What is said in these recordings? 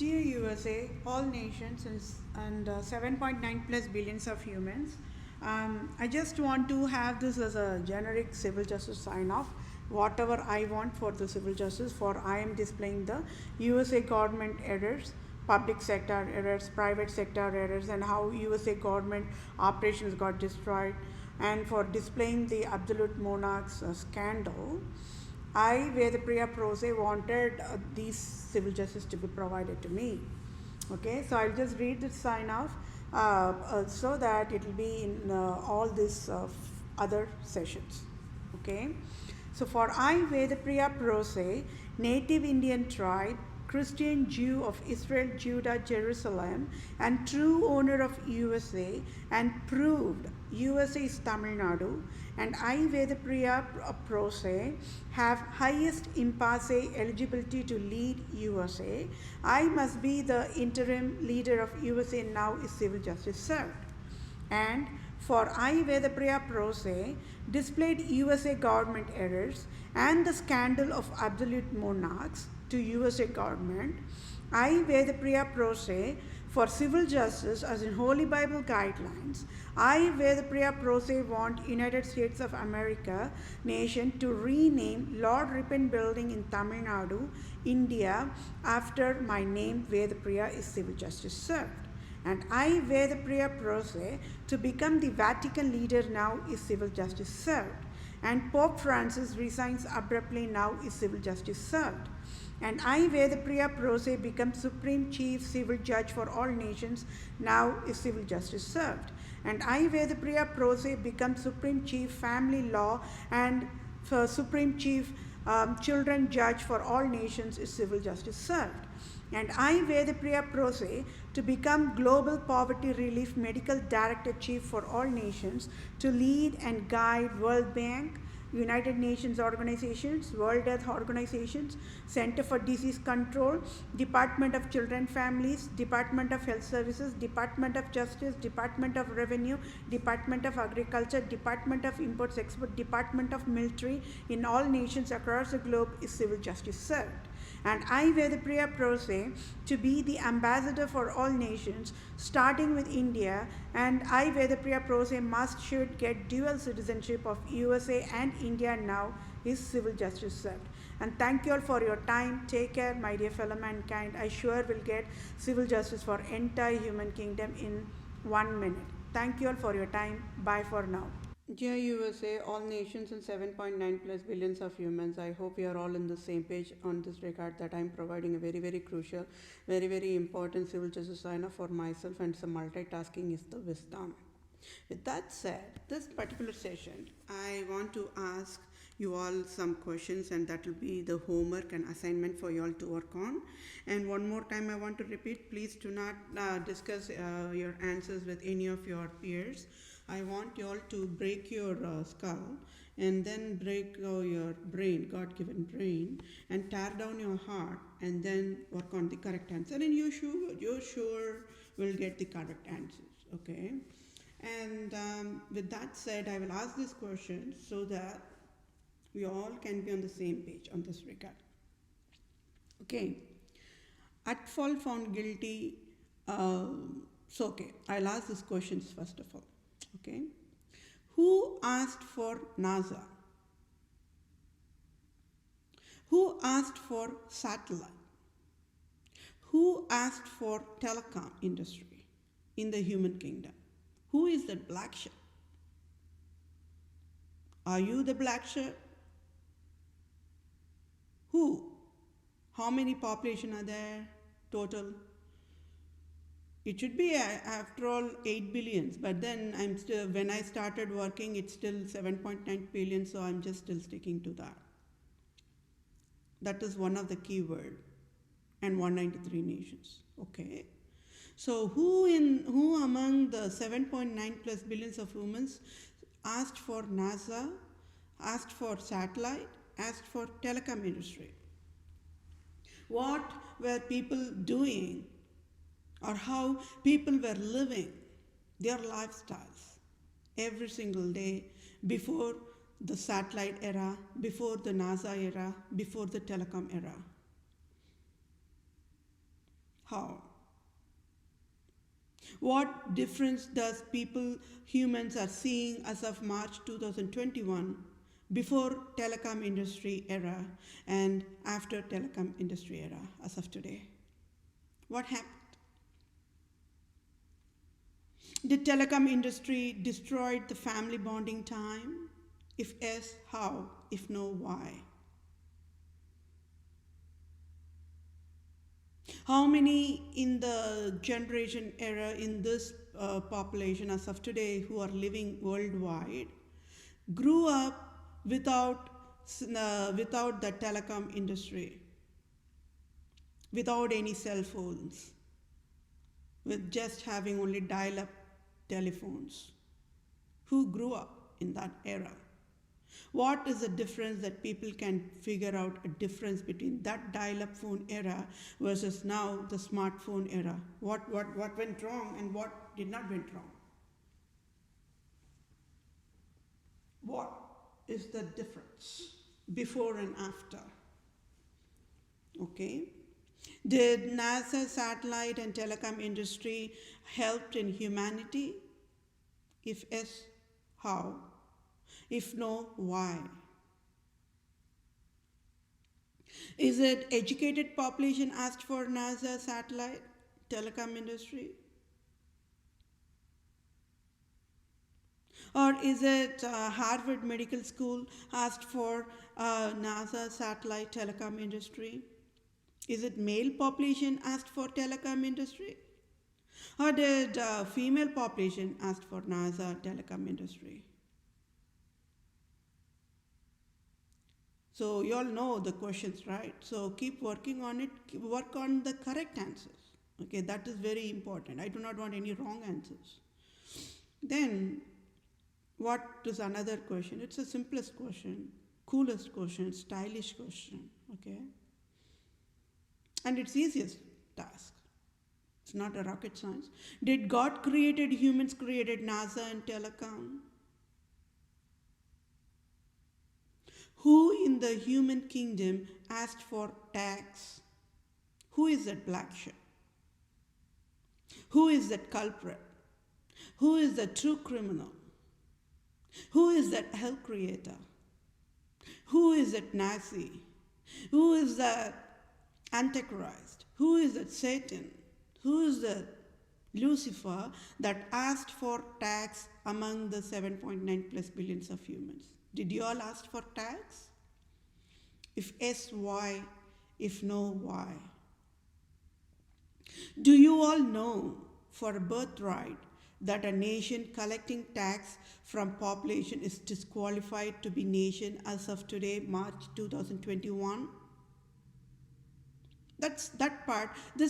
Dear USA, all nations and 7.9 plus billions of humans, I just want to have this as a generic civil justice sign off. Whatever I want for the civil justice, for I am displaying the USA government errors, public sector errors, private sector errors, and how USA government operations got destroyed, and for displaying the Absolute-Monarchs scandal. I, Vethapriya PROSE, wanted these civil justice to be provided to me. Okay, so I'll just read the sign off so that it will be in all these other sessions. Okay, so for I, Vethapriya PROSE, native Indian tribe, Christian Jew of Israel, Judah, Jerusalem, and true owner of USA, and proved USA is Tamil Nadu, and I, Vethapriya PROSE, have highest impasse eligibility to lead USA. I must be the interim leader of USA now is civil justice served. And for I, Vethapriya PROSE, displayed USA government errors and the scandal of Absolute-Monarchs to USA government. I, Vethapriya PROSE, for civil justice as in Holy Bible guidelines. I, Vethapriya PROSE, want United States of America nation to rename Lord Ripon Building in Tamil Nadu, India, after my name Vethapriya is civil justice served. And I, Vethapriya PROSE, to become the Vatican leader now is civil justice served. And Pope Francis resigns abruptly now is civil justice served. And I, Vethapriya PROSE, become Supreme Chief Civil Judge for all nations, now is civil justice served. And I, Vethapriya PROSE, become Supreme Chief Family Law and Supreme Chief Children Judge for all nations is civil justice served. And I, Vethapriya PROSE, to become Global Poverty Relief Medical Director Chief for all nations, to lead and guide World Bank, United Nations organizations, World Health Organizations, Center for Disease Control, Department of Children Families, Department of Health Services, Department of Justice, Department of Revenue, Department of Agriculture, Department of Imports Export, Department of Military in all nations across the globe is civil justice served. And I, Vethapriya PROSE, to be the ambassador for all nations, starting with India, and I, Vethapriya PROSE, should get dual citizenship of USA and India now is civil justice served. And thank you all for your time. Take care, my dear fellow mankind. I sure will get civil justice for entire human kingdom in 1 minute. Thank you all for your time. Bye for now. Dear USA, all nations and 7.9 plus billions of humans, I hope we are all in the same page on this regard that I am providing a very, very crucial, very, very important civil justice sign off for myself, and some multitasking is the wisdom. With that said, this particular session, I want to ask you all some questions, and that will be the homework and assignment for you all to work on. And one more time I want to repeat, please do not discuss your answers with any of your peers. I want you all to break your skull and then break your brain, God-given brain, and tear down your heart and then work on the correct answer. And you sure will get the correct answers, okay? And with that said, I will ask this question so that we all can be on the same page on this regard. Okay. At fault found guilty. Okay, I'll ask these questions first of all. Okay. Who asked for NASA? Who asked for satellite? Who asked for telecom industry in the human kingdom? Who is that black sheep? Are you the black sheep? Who? How many population are there total? It should be after all 8 billions, but then I'm still, when I started working, it's still 7.9 billion, so I'm just still sticking to that. That is one of the key words, and 193 nations. Okay. So who among the 7.9 plus billions of humans asked for NASA, asked for satellite, asked for telecom industry? What were people doing, or how people were living their lifestyles every single day before the satellite era, before the NASA era, before the telecom era? how? What difference does humans are seeing as of March 2021 before telecom industry era and after telecom industry era as of today? What happened? Did telecom industry destroy the family bonding time? If yes, how? If no, why? How many in the generation era in this population as of today who are living worldwide grew up without the telecom industry, without any cell phones, with just having only dial-up telephones? Who grew up in that era? What is the difference that people can figure out a difference between that dial-up phone era versus now the smartphone era? What went wrong and what did not went wrong? What is the difference before and after? Okay. Did NASA satellite and telecom industry helped in humanity? If yes, how? If no, why? Is it educated population asked for NASA satellite telecom industry? Or is it Harvard Medical School asked for NASA satellite telecom industry? Is it male population asked for telecom industry? Or did female population asked for NASA telecom industry? So you all know the questions, right? So keep working on it, work on the correct answers. Okay, that is very important. I do not want any wrong answers. Then, what is another question? It's the simplest question, coolest question, stylish question, okay? And it's easiest task. It's not a rocket science. Did God created humans created NASA and telecom? Who in the human kingdom asked for tax? Who is that black sheep? Who is that culprit? Who is the true criminal? Who is that hell creator? Who is that Nazi? Who is that Antichrist? Who is that Satan? Who is that Lucifer that asked for tax among the 7.9 plus billions of humans? Did you all ask for tax? If yes, why? If no, why? Do you all know for birthright that a nation collecting tax from population is disqualified to be nation as of today, March 2021? This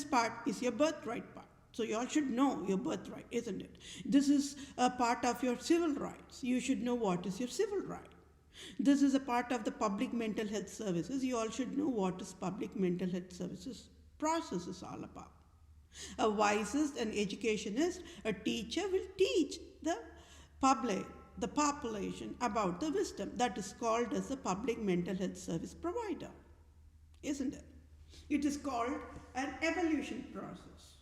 part is your birthright part. So you all should know your birthright, isn't it? This is a part of your civil rights. You should know what is your civil right. This is a part of the public mental health services. You all should know what is public mental health services process is all about. A wisest and educationist, a teacher will teach the public, the population about the wisdom. That is called as a public mental health service provider, isn't it? It is called an evolution process,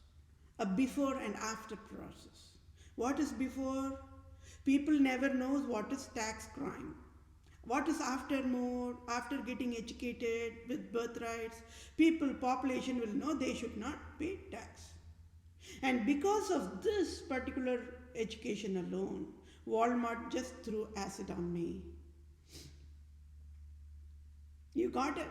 a before and after process. What is before? People never knows what is tax crime. What is after getting educated with birthrights? Population will know they should not pay tax. And because of this particular education alone, Walmart just threw acid on me. You got it?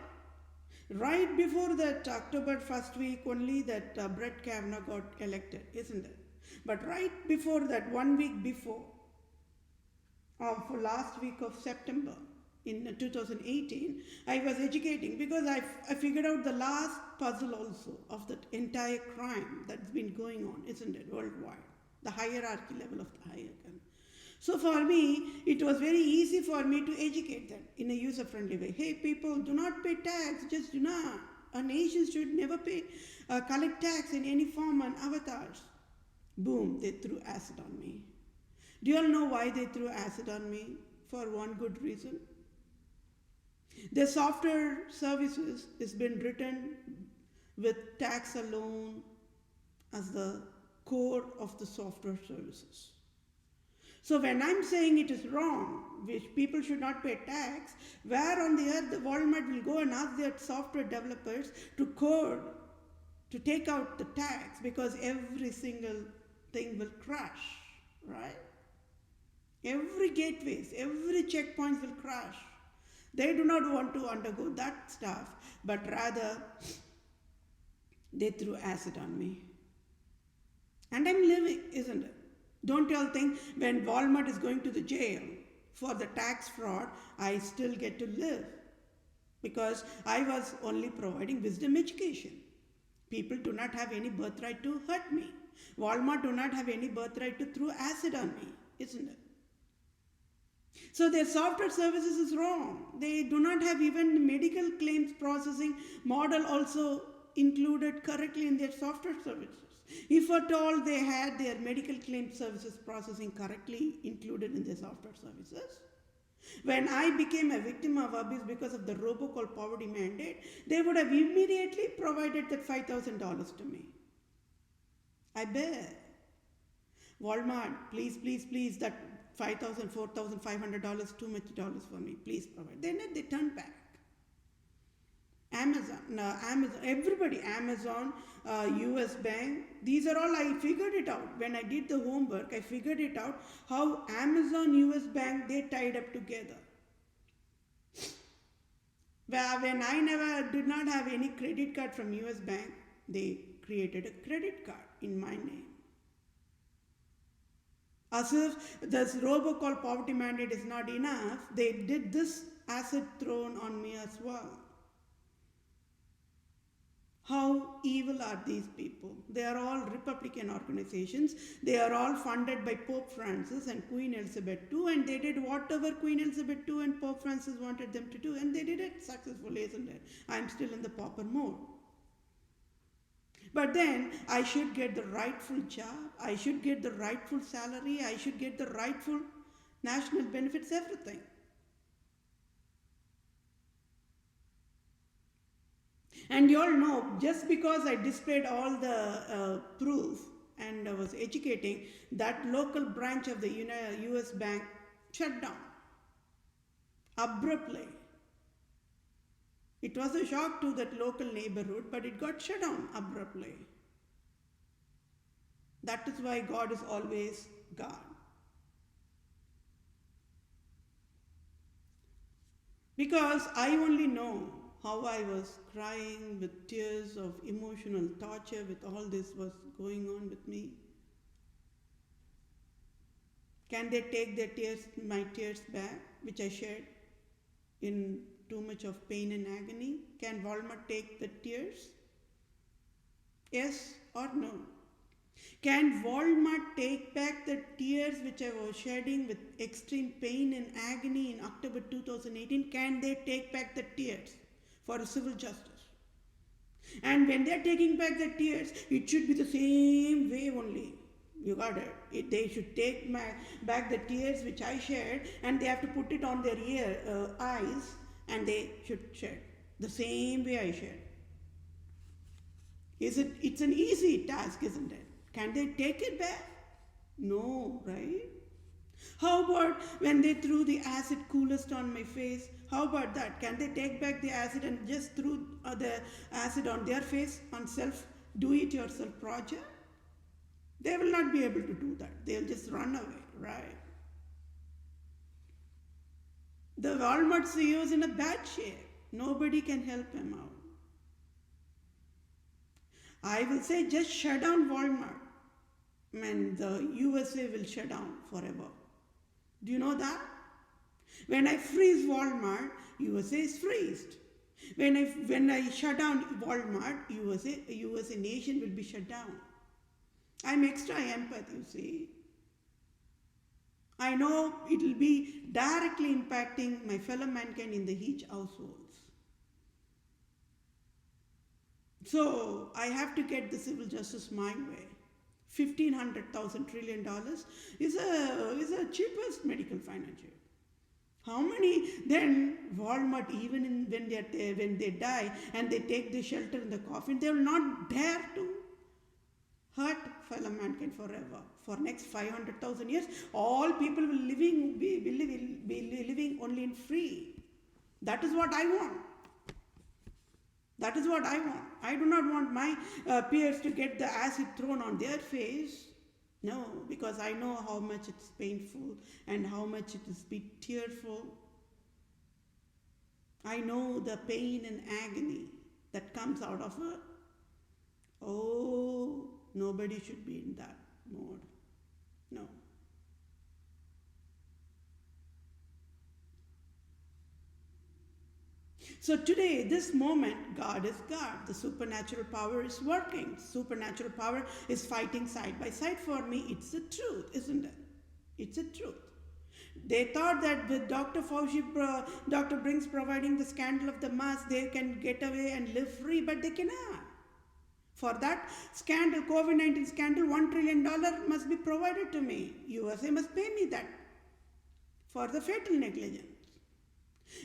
Right before that October 1st week only that Brett Kavanaugh got elected, isn't it? But right before that, 1 week before, for last week of September in 2018, I was educating because I figured out the last puzzle also of that entire crime that's been going on, isn't it, worldwide, the hierarchy level of the hierarchy. So for me, it was very easy for me to educate them in a user-friendly way. Hey people, do not pay tax, just do not. A nation should never collect tax in any form on avatars. Boom, they threw acid on me. Do you all know why they threw acid on me? For one good reason. Their software services has been written with tax alone, as the core of the software services. So when I'm saying it is wrong, which people should not pay tax, where on the earth the Walmart will go and ask their software developers to code, to take out the tax, because every single thing will crash, right? Every gateways, every checkpoints will crash. They do not want to undergo that stuff, but rather they threw acid on me. And I'm living, isn't it? Don't you all think when Walmart is going to the jail for the tax fraud, I still get to live? Because I was only providing wisdom education. People do not have any birthright to hurt me. Walmart do not have any birthright to throw acid on me, isn't it? So their software services is wrong. They do not have even the medical claims processing model also included correctly in their software services. If at all they had their medical claims services processing correctly included in their software services. When I became a victim of abuse because of the robocall poverty mandate, they would have immediately provided that $5,000 to me. I bet. Walmart, please, please, please, that $5,000, $4,500, too much dollars for me, please provide. Then they turned back. Amazon, everybody, Amazon, US Bank, these are all, I figured it out. When I did the homework, I figured it out how Amazon, US Bank, they tied up together. When I did not have any credit card from US Bank, they created a credit card in my name. As if this robocall poverty mandate is not enough, they did this acid thrown on me as well. How evil are these people? They are all Republican organizations. They are all funded by Pope Francis and Queen Elizabeth II, and they did whatever Queen Elizabeth II and Pope Francis wanted them to do, and they did it successfully, isn't it? I'm still in the pauper mode. But then I should get the rightful job, I should get the rightful salary, I should get the rightful national benefits, everything. And you all know, just because I displayed all the proof and I was educating, that local branch of the US Bank shut down abruptly. It was a shock to that local neighborhood, but it got shut down abruptly. That is why God is always God. Because I only know how I was crying with tears of emotional torture with all this was going on with me. Can they take their tears, my tears back, which I shed in too much of pain and agony? Can Walmart take the tears? Yes or no? Can Walmart take back the tears which I was shedding with extreme pain and agony in October 2018? Can they take back the tears for civil justice? And when they are taking back the tears, it should be the same way only. You got it. They should take back the tears which I shed, and they have to put it on their eyes, and they should shed the same way I shed. It's an easy task, isn't it? Can they take it back? No, right? How about when they threw the acid coolest on my face? How about that? Can they take back the acid and just threw the acid on their face on do-it-yourself project? They will not be able to do that. They'll just run away, right? The Walmart CEO is in a bad shape. Nobody can help him out. I will say just shut down Walmart, and the USA will shut down forever. Do you know that? When I freeze Walmart, USA is freezed. When I shut down Walmart, USA nation will be shut down. I'm extra empath, you see. I know it will be directly impacting my fellow mankind in the each households. So I have to get the civil justice my way. $1,500 trillion is a cheapest medical financial. How many then Walmart, even when they die and they take the shelter in the coffin, they will not dare to fellow mankind forever. For next 500,000 years, all people will be living only in free. That is what I want. That is what I want. I do not want my peers to get the acid thrown on their face. No, because I know how much it's painful and how much it is tearful. I know the pain and agony that comes out of it. Oh, nobody should be in that mode. No. So today, this moment, God is God. The supernatural power is working. Supernatural power is fighting side by side for me. It's the truth, isn't it? It's the truth. They thought that with Dr. Fauci, Dr. Brinks providing the scandal of the mask, they can get away and live free, but they cannot. For that scandal, COVID-19 scandal, $1 trillion must be provided to me. USA must pay me that for the fatal negligence.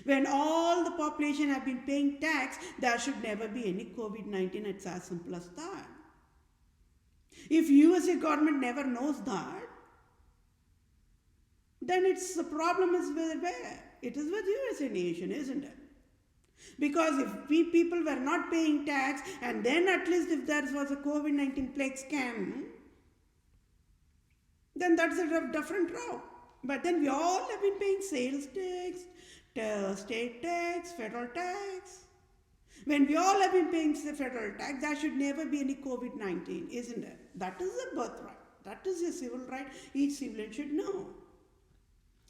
When all the population have been paying tax, there should never be any COVID-19. It's as simple as that. If USA government never knows that, then the problem is where? It is with USA nation, isn't it? Because if people were not paying tax, and then at least if there was a COVID-19 plague scam, then that's a different route. But then we all have been paying sales tax, state tax, federal tax. When we all have been paying federal tax, there should never be any COVID-19, isn't it? That is a birthright. That is a civil right each civilian should know.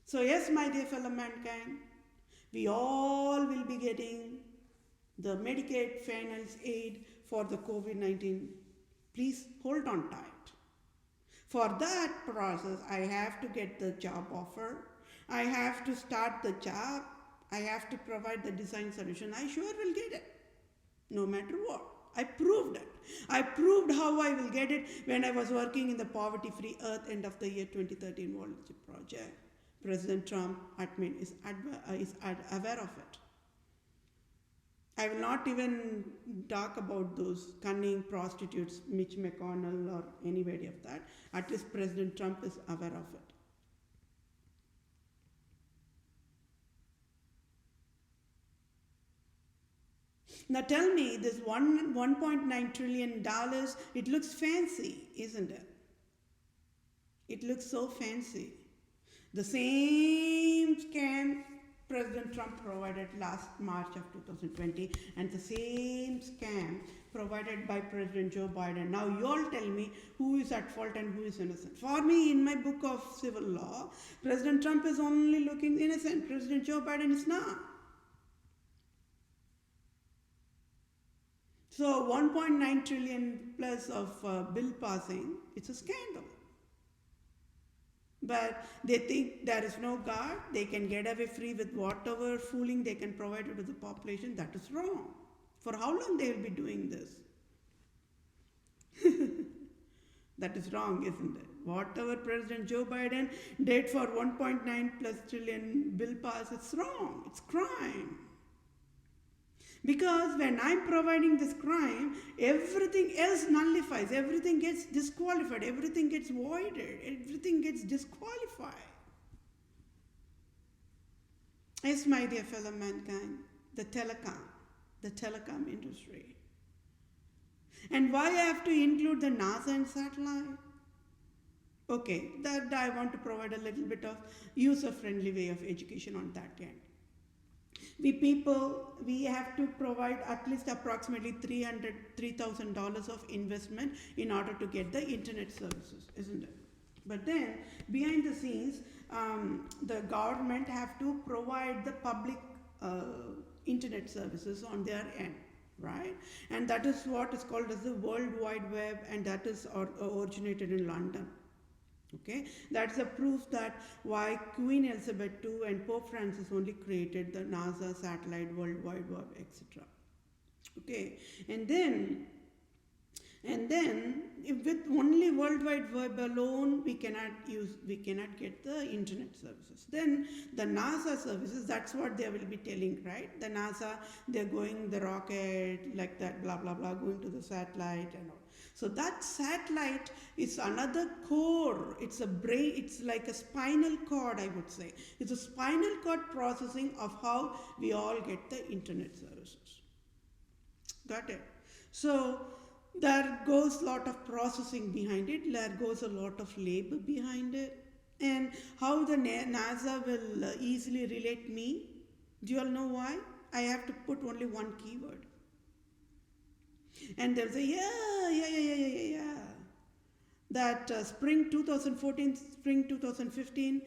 So yes, my dear fellow mankind, we all will be getting the Medicaid finance aid for the COVID-19. Please hold on tight. For that process, I have to get the job offer. I have to start the job. I have to provide the design solution. I sure will get it, no matter what. I proved it. I proved how I will get it when I was working in the Poverty-Free Earth end of the year 2013 World Project. President Trump admin is aware of it. I will not even talk about those cunning prostitutes, Mitch McConnell or anybody of that. At least President Trump is aware of it. Now tell me, this $1.9 trillion, it looks fancy, isn't it? It looks so fancy. The same scam President Trump provided last March of 2020 and the same scam provided by President Joe Biden. Now you all tell me who is at fault and who is innocent. For me, in my book of civil law, President Trump is only looking innocent. President Joe Biden is not. So 1.9 trillion plus of bill passing, it's a scandal. But they think there is no God, they can get away free with whatever fooling they can provide to the population. That is wrong. For how long they will be doing this? That is wrong, isn't it? Whatever President Joe Biden did for 1.9 plus trillion bill pass, it's wrong, it's crime. Because when I'm providing this crime, everything else nullifies, everything gets disqualified, everything gets voided, everything gets disqualified. Yes, my dear fellow mankind, the telecom industry. And why I have to include the NASA and satellite? Okay, that I want to provide a little bit of user-friendly way of education on that end. We have to provide at least approximately $3,000 of investment in order to get the internet services, isn't it? But then, behind the scenes, the government have to provide the public internet services on their end, right? And that is what is called as the World Wide Web, and that is originated in London. Okay, that's a proof that why Queen Elizabeth II and Pope Francis only created the NASA satellite, World Wide Web, etc. Okay, and then with only World Wide Web alone, we cannot get the internet services. Then the NASA services, that's what they will be telling, right? The NASA, they're going the rocket like that, blah blah blah, going to the satellite and all. So that satellite is another core. It's a brain, it's like a spinal cord, I would say. It's a spinal cord processing of how we all get the internet services. Got it? So there goes a lot of processing behind it. There goes a lot of labor behind it. And how the NASA will easily relate me. Do you all know why? I have to put only one keyword. And they'll say, yeah. That spring 2014, spring 2015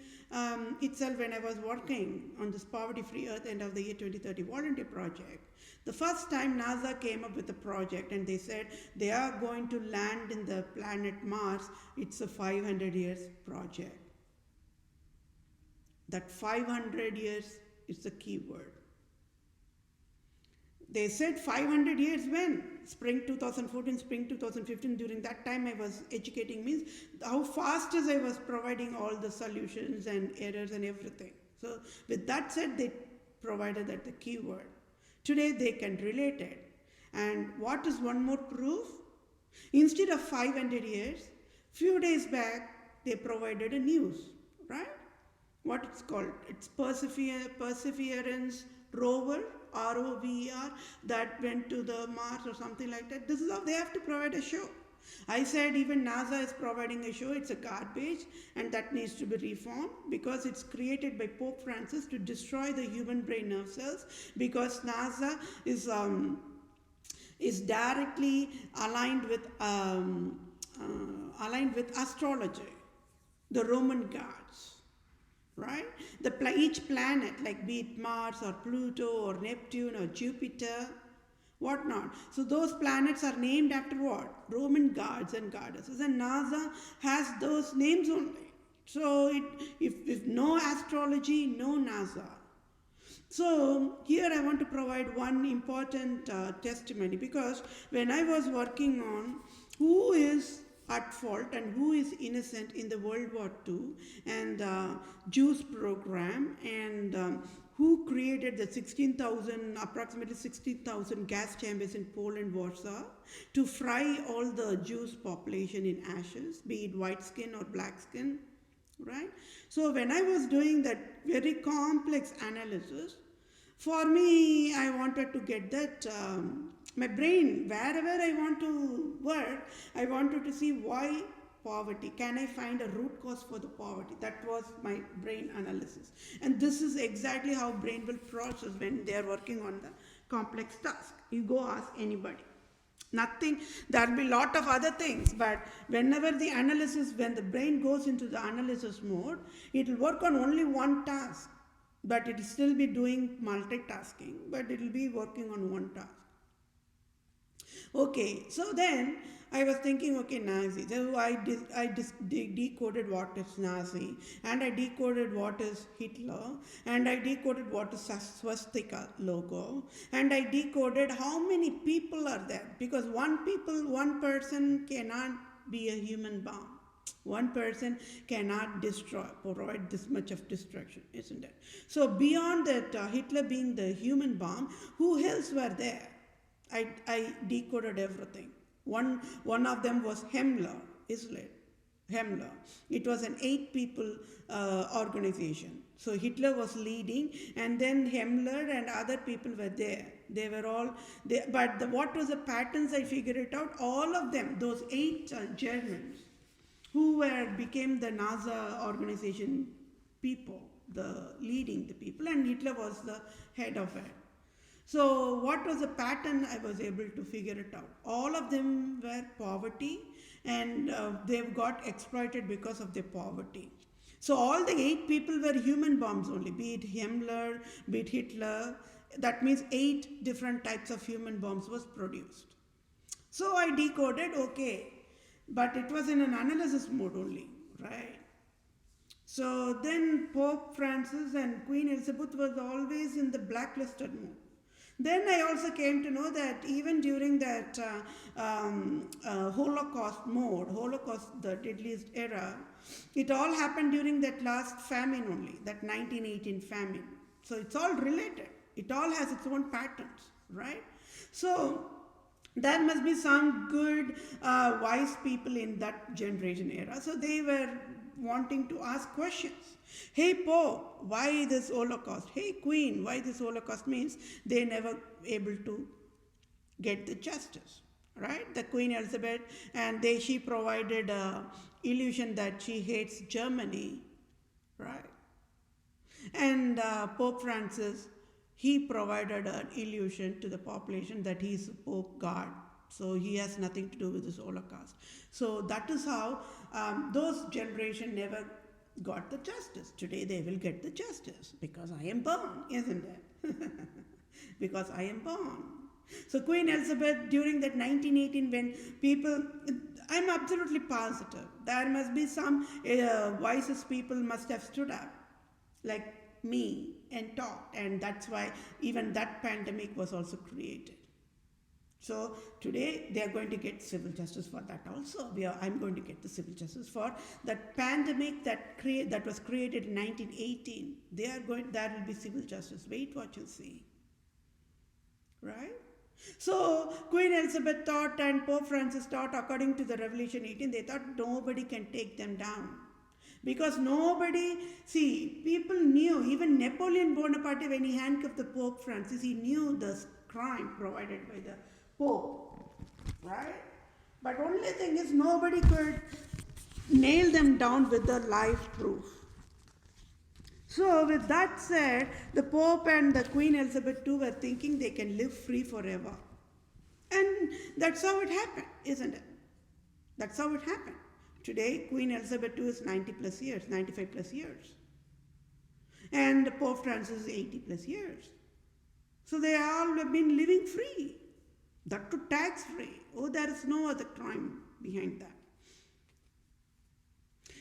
itself, when I was working on this Poverty-Free Earth End of the Year 2030 volunteer project, the first time NASA came up with a project and they said they are going to land in the planet Mars. It's a 500 years project. That 500 years is the key word. They said 500 years when? Spring 2014, spring 2015. During that time I was educating means how fast as I was providing all the solutions and errors and everything. So with that said, they provided that the keyword. Today they can relate it. And what is one more proof? Instead of 500 years, few days back they provided a news, right? What it's called? It's Perseverance rover, ROVER, that went to the Mars or something like that. This is how they have to provide a show. I said even NASA is providing a show. It's a garbage and that needs to be reformed because it's created by Pope Francis to destroy the human brain nerve cells, because NASA is directly aligned with astrology, the Roman gods. Right? Each planet, like be it Mars or Pluto or Neptune or Jupiter, whatnot. So those planets are named after what? Roman gods and goddesses. And NASA has those names only. So if no astrology, no NASA. So here I want to provide one important testimony, because when I was working on who is at fault and who is innocent in the World War II and Jews program, and who created the approximately 16,000 gas chambers in Poland, Warsaw, to fry all the Jews population in ashes, be it white skin or black skin, right? So when I was doing that very complex analysis, for me, I wanted to get that, my brain, wherever I want to work, I wanted to see why poverty. Can I find a root cause for the poverty? That was my brain analysis. And this is exactly how brain will process when they are working on the complex task. You go ask anybody. Nothing, there'll be a lot of other things, but whenever the analysis, when the brain goes into the analysis mode, it will work on only one task. But it will still be doing multitasking, but it will be working on one task. Okay, so then I was thinking, okay, Nazi. So I decoded what is Nazi, and I decoded what is Hitler, and I decoded what is swastika logo, and I decoded how many people are there, because one person cannot be a human bomb. One person cannot provide this much of destruction, isn't it? So beyond that, Hitler being the human bomb, who else were there? I decoded everything. One of them was Himmler, Israel. Himmler. It was an 8 people organization. So Hitler was leading, and then Himmler and other people were there. They were all there. But what was the patterns? I figured it out. All of them, those 8 Germans, who became the NASA organization people, leading the people, and Hitler was the head of it. So what was the pattern? I was able to figure it out. All of them were poverty, and they've got exploited because of their poverty. So all the 8 people were human bombs only, be it Himmler, be it Hitler. That means 8 different types of human bombs was produced. So I decoded, okay, but it was in an analysis mode only, right? So then Pope Francis and Queen Elizabeth was always in the blacklisted mode. Then I also came to know that even during that Holocaust mode, the deadliest era, it all happened during that last famine only, that 1918 famine. So it's all related. It all has its own patterns, right? So There must be some good, wise people in that generation era. So they were wanting to ask questions. Hey Pope, why this Holocaust? Hey Queen, why this Holocaust? Means they never able to get the justice, right? The Queen Elizabeth, and she provided a illusion that she hates Germany, right? And Pope Francis, he provided an illusion to the population that he is Pope God. So he has nothing to do with this Holocaust. So that is how those generation never got the justice. Today they will get the justice because I am born, isn't it? Because I am born. So Queen Elizabeth, during that 1918, when people, I'm absolutely positive, there must be some wisest people must have stood up, like me, and talked, and that's why even that pandemic was also created. So today they are going to get civil justice for that also. I'm going to get the civil justice for that pandemic that was created in 1918. There will be civil justice. Wait, watch and see. Right? So Queen Elizabeth thought and Pope Francis thought, according to the Revelation 18, they thought nobody can take them down. Because people knew, even Napoleon Bonaparte, when he handcuffed the Pope Francis, he knew the crime provided by the Pope, right? But only thing is, nobody could nail them down with the live proof. So with that said, the Pope and the Queen Elizabeth II were thinking they can live free forever. And that's how it happened, isn't it? That's how it happened. Today, Queen Elizabeth II is 90 plus years, 95 plus years. And Pope Francis is 80 plus years. So they all have been living free. That too tax free. Oh, there is no other crime behind that.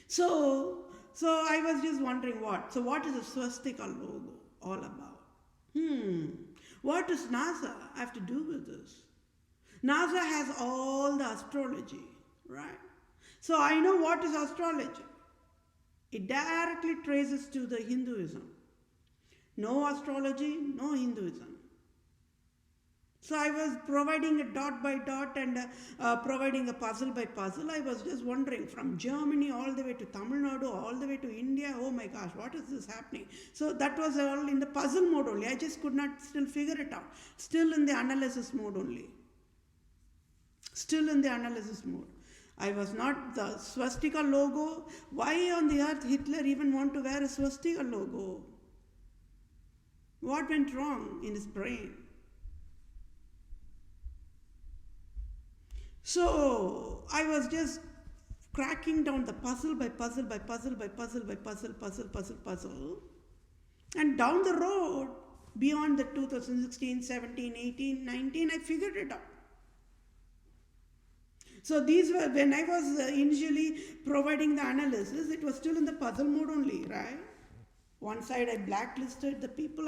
So I was just wondering what is a swastika logo all about? What does NASA have to do with this? NASA has all the astrology, right? So I know what is astrology. It directly traces to the Hinduism. No astrology, no Hinduism. So I was providing a dot by dot and providing a puzzle by puzzle. I was just wondering, from Germany all the way to Tamil Nadu, all the way to India, oh my gosh, what is this happening? So that was all in the puzzle mode only. I just could not still figure it out. Still in the analysis mode only. Still in the analysis mode. I was not the swastika logo. Why on the earth Hitler even want to wear a swastika logo? What went wrong in his brain? So I was just cracking down the puzzle by puzzle by puzzle by puzzle by puzzle. And down the road, beyond the 2016, 17, 18, 19, I figured it out. So these were, when I was initially providing the analysis, it was still in the puzzle mode only, right? One side I blacklisted the people,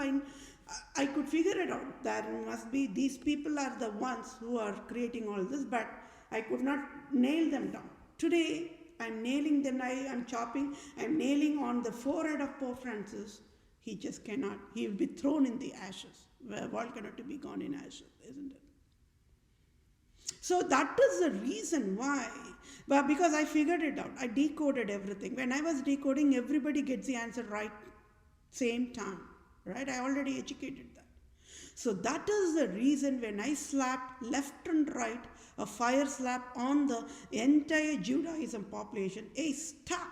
I could figure it out. There must be, these people are the ones who are creating all this, but I could not nail them down. Today, I'm nailing them, I'm chopping, I'm nailing on the forehead of Pope Francis. He just cannot, he will be thrown in the ashes. The world cannot be gone in ashes, isn't it? So that is the reason why. Well, because I figured it out. I decoded everything. When I was decoding, everybody gets the answer right same time. Right? I already educated that. So that is the reason when I slapped left and right a fire slap on the entire Judaism population. Hey, stop.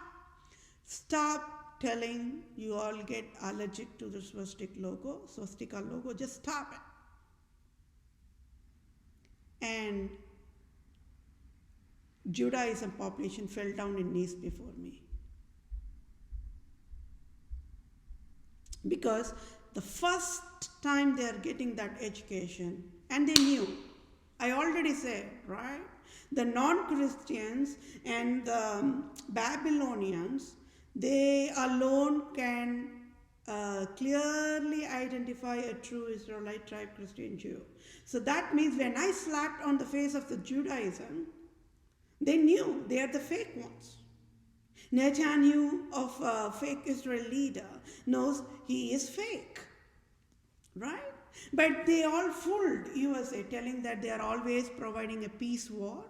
Stop telling you all get allergic to the swastika logo. Just stop it. And Judaism population fell down in knees before me. Because the first time they are getting that education, and they knew, I already said, right? The non-Christians and the Babylonians, they alone can clearly identify a true Israelite tribe Christian Jew. So that means when I slapped on the face of the Judaism, they knew they are the fake ones. Netanyahu, of fake Israel leader, knows he is fake, right? But they all fooled USA, telling that they are always providing a peace war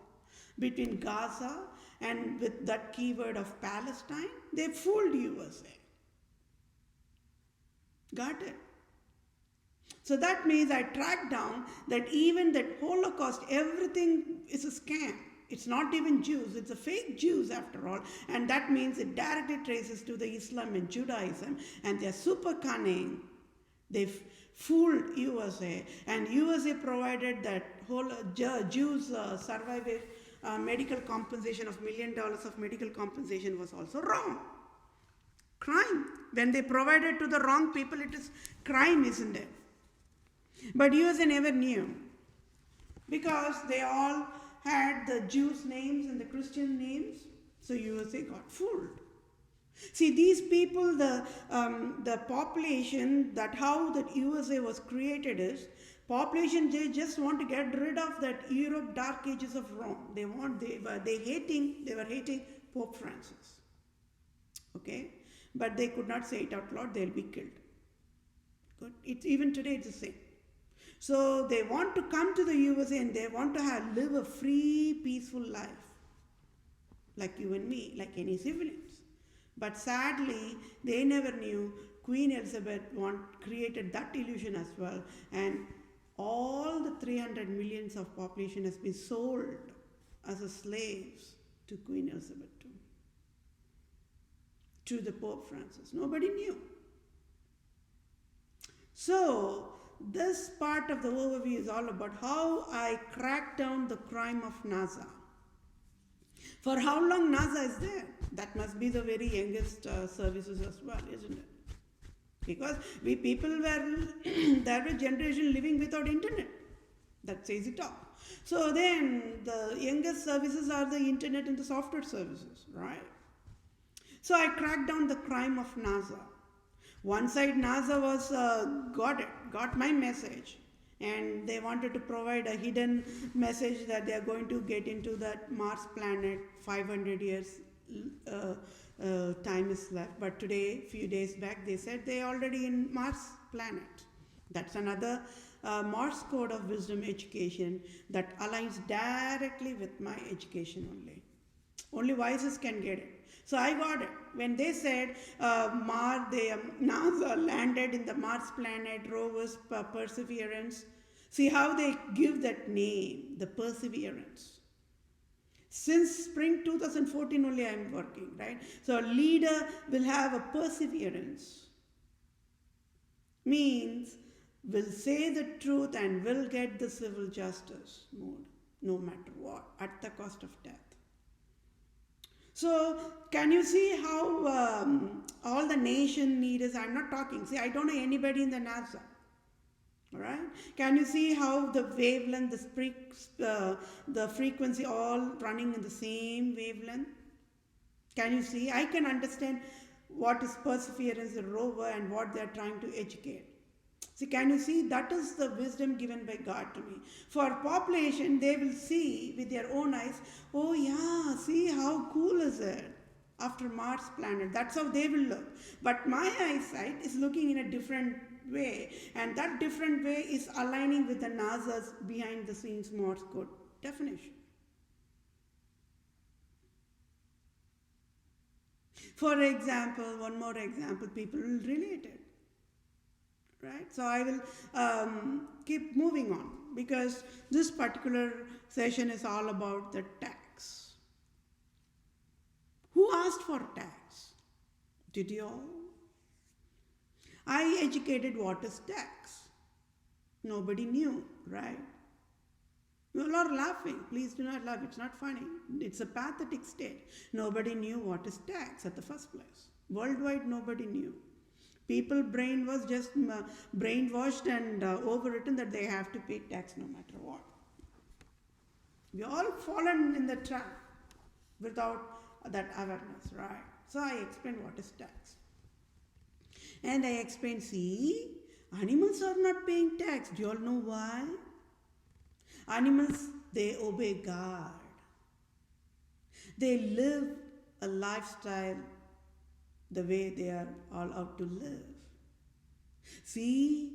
between Gaza and with that keyword of Palestine. They fooled USA. Got it? So that means I tracked down that even that Holocaust, everything is a scam. It's not even Jews, it's a fake Jews after all. And that means it directly traces to the Islam and Judaism, and they're super cunning. They fooled USA, and USA provided that whole Jews survived medical compensation of $1 million of medical compensation was also wrong. Crime. When they provided to the wrong people, it is crime, isn't it? But USA never knew, because they all had the Jews' names and the Christian names, so USA got fooled. See, these people, the population, that how that USA was created is, population, they just want to get rid of that Europe dark ages of Rome. They were hating Pope Francis. Okay? But they could not say it out loud, they'll be killed. Good. Even today it's the same. So they want to come to the USA and they want to live a free, peaceful life. Like you and me, like any civilians. But sadly, they never knew Queen Elizabeth created that illusion as well. And all the 300 millions of population has been sold as a slaves to Queen Elizabeth II. To the Pope Francis. Nobody knew. So, this part of the overview is all about how I cracked down the crime of NASA. For how long NASA is there? That must be the very youngest services as well, isn't it? Because there were generation living without internet. That says it all. So then the youngest services are the internet and the software services, right? So I cracked down the crime of NASA. One side NASA was got my message, and they wanted to provide a hidden message that they are going to get into that Mars planet. 500 years time is left, but today, few days back, they said they are already in Mars planet. That's another Morse code of wisdom education that aligns directly with my education only. Only wisest can get it. So I got it. When they said NASA landed in the Mars planet, rovers, Perseverance. See how they give that name, the Perseverance. Since spring 2014 only I am working, right? So a leader will have a perseverance. Means will say the truth and will get the civil justice mode, no matter what, at the cost of death. So, can you see how all the nation need is, I'm not talking, see, I don't know anybody in the NASA, all right? Can you see how the wavelength, the frequency all running in the same wavelength? Can you see? I can understand what is Perseverance, a rover, and what they are trying to educate. See, can you see? That is the wisdom given by God to me. For population, they will see with their own eyes, oh yeah, see how cool is it after Mars planet. That's how they will look. But my eyesight is looking in a different way, and that different way is aligning with the NASA's behind the scenes Morse code definition. For example, one more example, people will relate it. Right? So I will keep moving on, because this particular session is all about the tax. Who asked for tax? Did you all? I educated what is tax. Nobody knew, right? You all are laughing. Please do not laugh. It's not funny. It's a pathetic state. Nobody knew what is tax at the first place. Worldwide, nobody knew. People brainwashed and overwritten that they have to pay tax no matter what. We all fallen in the trap without that awareness, right? So I explained what is tax. And I explained, see, animals are not paying tax. Do you all know why? Animals, they obey God. They live a lifestyle the way they are all out to live. See,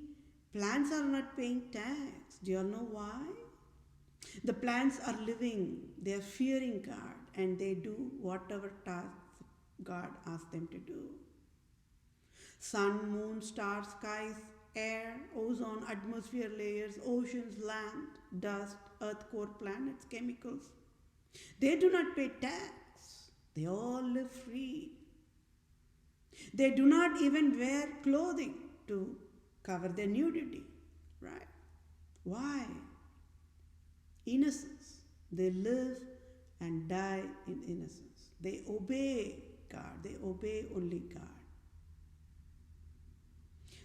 Plants are not paying tax. Do you all know why? The plants are living, they are fearing God, and they do whatever task God asks them to do. Sun, moon, stars, skies, air, ozone, atmosphere layers, oceans, land, dust, earth core, planets, chemicals. They do not pay tax. They all live free. They do not even wear clothing to cover their nudity, right? Why? Innocence. They live and die in innocence. They obey God. They obey only God.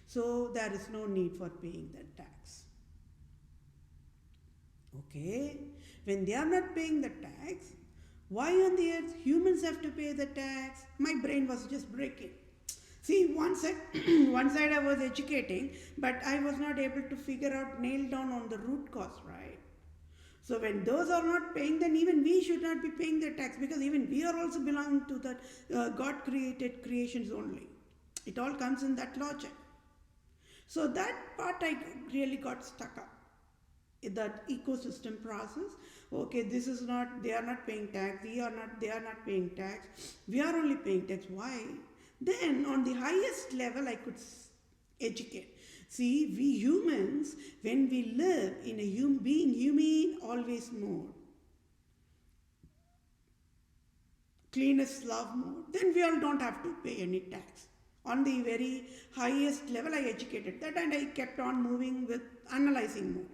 So there is no need for paying that tax. Okay? When they are not paying the tax, why on the earth humans have to pay the tax? My brain was just breaking. See, one side I was educating, but I was not able to figure out, nail down on the root cause, right? So when those are not paying, then even we should not be paying the tax, because even we are also belonging to that God-created creations only. It all comes in that logic. So that part I really got stuck up. That ecosystem process. Okay, this is not, they are not paying tax, they are not paying tax, we are only paying tax. Why? Then on the highest level I could educate. See, we humans, when we live in a being humane always mode, cleanest love mode, then we all don't have to pay any tax. On the very highest level I educated that, and I kept on moving with analyzing mode.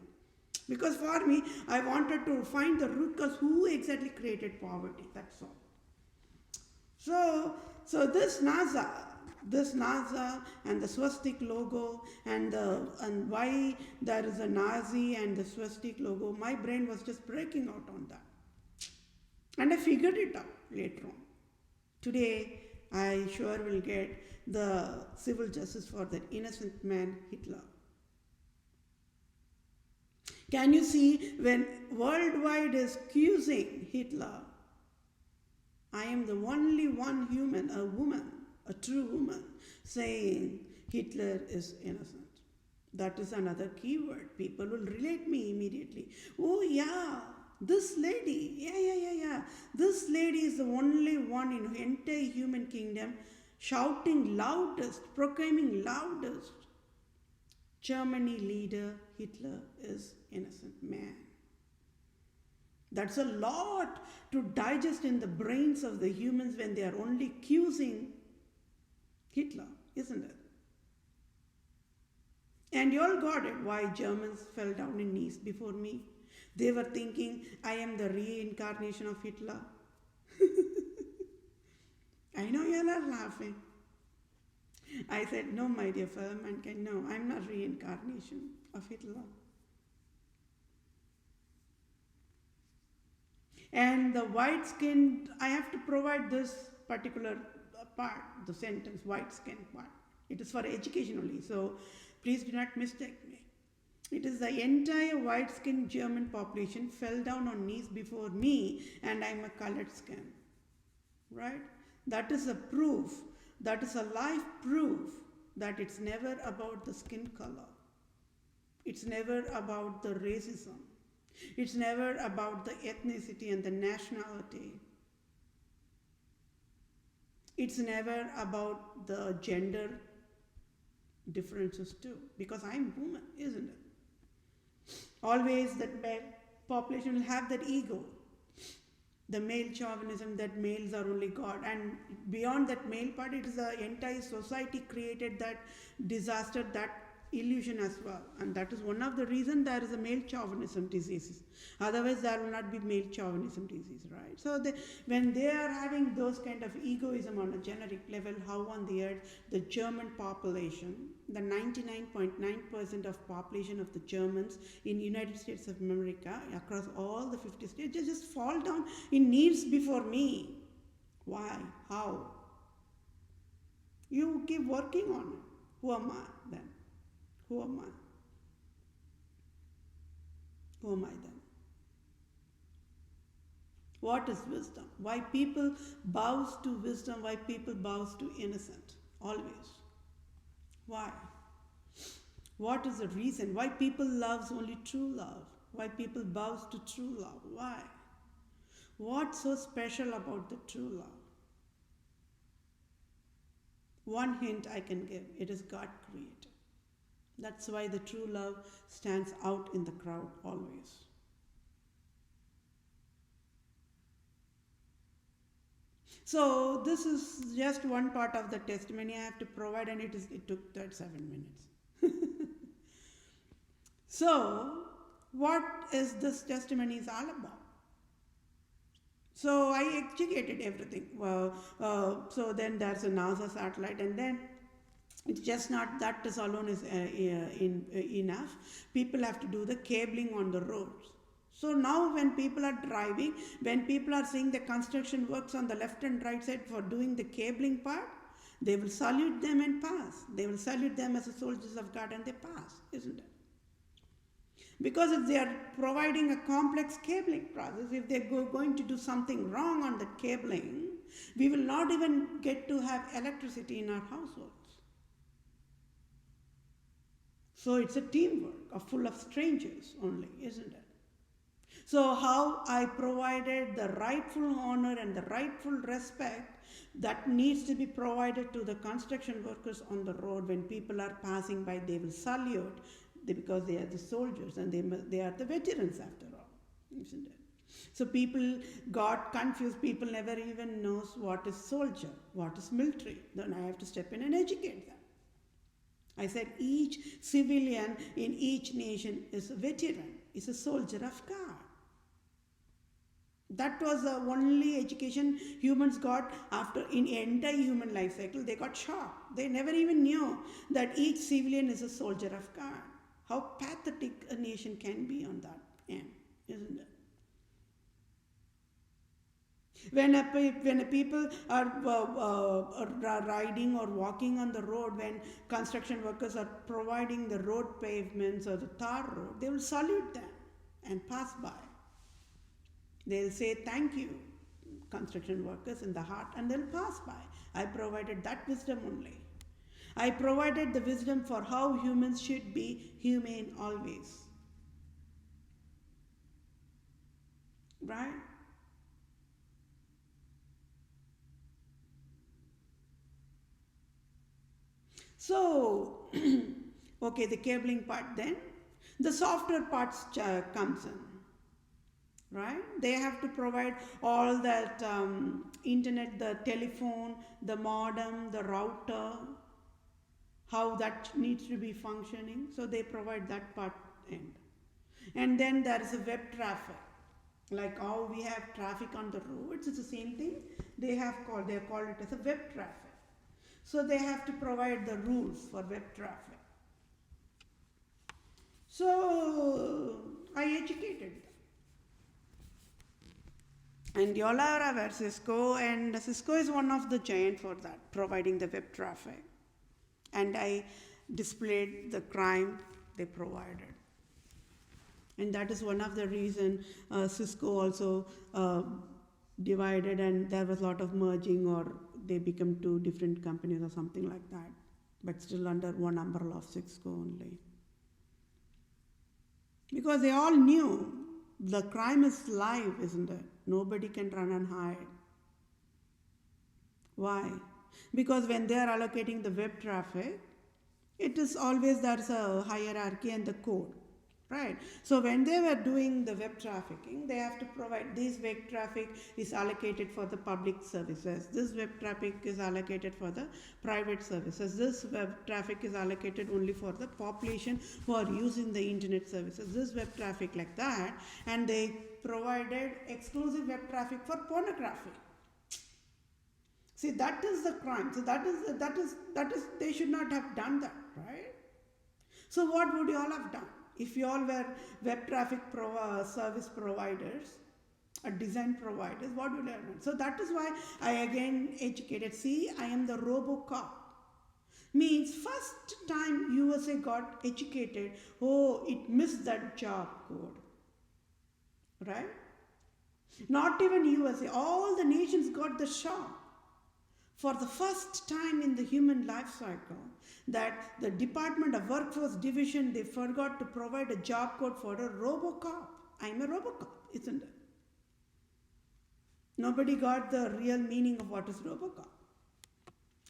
Because for me, I wanted to find the root cause, who exactly created poverty, that's all. So this NASA and the swastik logo and why there is a Nazi and the swastik logo, my brain was just breaking out on that. And I figured it out later on. Today, I sure will get the civil justice for that innocent man, Hitler. Can you see, when worldwide is accusing Hitler, I am the only one human, a woman, a true woman, saying Hitler is innocent. That is another keyword. People will relate me immediately. Oh yeah, this lady, yeah. This lady is the only one in the entire human kingdom shouting loudest, proclaiming loudest, Germany leader Hitler is innocent man. That's a lot to digest in the brains of the humans when they are only accusing Hitler, isn't it? And you all got it, why Germans fell down in knees before me. They were thinking, I am the reincarnation of Hitler. I know you all are laughing. I said, no, my dear fellow mankind, no, I'm not reincarnation of Hitler. And the white skin, I have to provide this particular part, the sentence, white skin part. It is for education only, so please do not mistake me. It is the entire white skinned German population fell down on knees before me, and I'm a colored skin, right? That is a proof. That is a life proof that it's never about the skin color. It's never about the racism. It's never about the ethnicity and the nationality. It's never about the gender differences too, because I'm woman, isn't it? Always that population will have that ego. The male chauvinism that males are only God, and beyond that male part, it is the entire society created that disaster, that illusion as well, and that is one of the reasons there is a male chauvinism disease. Otherwise there will not be male chauvinism disease, right? So when they are having those kind of egoism on a generic level, how on the earth the German population, the 99.9% of population of the Germans in United States of America, across all the 50 states, they just fall down in knees before me. Why? How? You keep working on it. Who am I then? Who am I? Who am I then? What is wisdom? Why people bows to wisdom? Why people bows to innocent? Always. Why? What is the reason? Why people loves only true love? Why people bows to true love? Why? What's so special about the true love? One hint I can give, it is God created. That's why the true love stands out in the crowd always. So this is just one part of the testimony I have to provide, and it took 7 minutes. So what is this testimony is all about? So I educated everything. So then there's a NASA satellite, and then it's just not that is alone is enough. People have to do the cabling on the roads. So now when people are driving, when people are seeing the construction works on the left and right side for doing the cabling part, they will salute them and pass. They will salute them as the soldiers of God and they pass, isn't it? Because if they are providing a complex cabling process, if they're going to do something wrong on the cabling, we will not even get to have electricity in our households. So it's a teamwork full of strangers only, isn't it? So how I provided the rightful honor and the rightful respect that needs to be provided to the construction workers on the road. When people are passing by, they will salute because they are the soldiers and they are the veterans after all, isn't it? So people got confused. People never even knows what is soldier, what is military. Then I have to step in and educate them. I said each civilian in each nation is a veteran, is a soldier of God. That was the only education humans got after in entire human life cycle. They got shocked. They never even knew that each civilian is a soldier of God. How pathetic a nation can be on that end, isn't it? When people are riding or walking on the road, when construction workers are providing the road pavements or the tar road, they will salute them and pass by. They'll say thank you, construction workers, in the heart, and they'll pass by. I provided that wisdom only. I provided the wisdom for how humans should be humane always. Right? So, okay, the cabling part then. The software parts comes in. Right? They have to provide all that internet, the telephone, the modem, the router, how that needs to be functioning. So they provide that part end. And then there is a web traffic. Like how we have traffic on the roads, it's the same thing. They called it as a web traffic. So they have to provide the rules for web traffic. So I educated them. And you all are aware, Cisco is one of the giants for that, providing the web traffic. And I displayed the crime they provided. And that is one of the reasons Cisco also divided, and there was a lot of merging, or they become two different companies or something like that, but still under one umbrella of Cisco only. Because they all knew the crime is live, isn't it? Nobody can run and hide. Why? Because when they are allocating the web traffic, it is always there's a hierarchy and the code, right? So when they were doing the web trafficking, they have to provide this web traffic is allocated for the public services. This web traffic is allocated for the private services. This web traffic is allocated only for the population who are using the internet services. This web traffic like that, and they provided exclusive web traffic for pornography. See, that is the crime. So that is they should not have done that, right? So what would you all have done if you all were web traffic service providers or design providers? What would you have done? So that is why I again educated. See, I am the RoboCop. Means first time USA got educated, oh, it missed that job code. Right? Not even USA, all the nations got the shock. for the first time in the human life cycle, that the Department of Workforce Division, they forgot to provide a job code for a Robocop. I'm a Robocop, isn't it? Nobody got the real meaning of what is Robocop.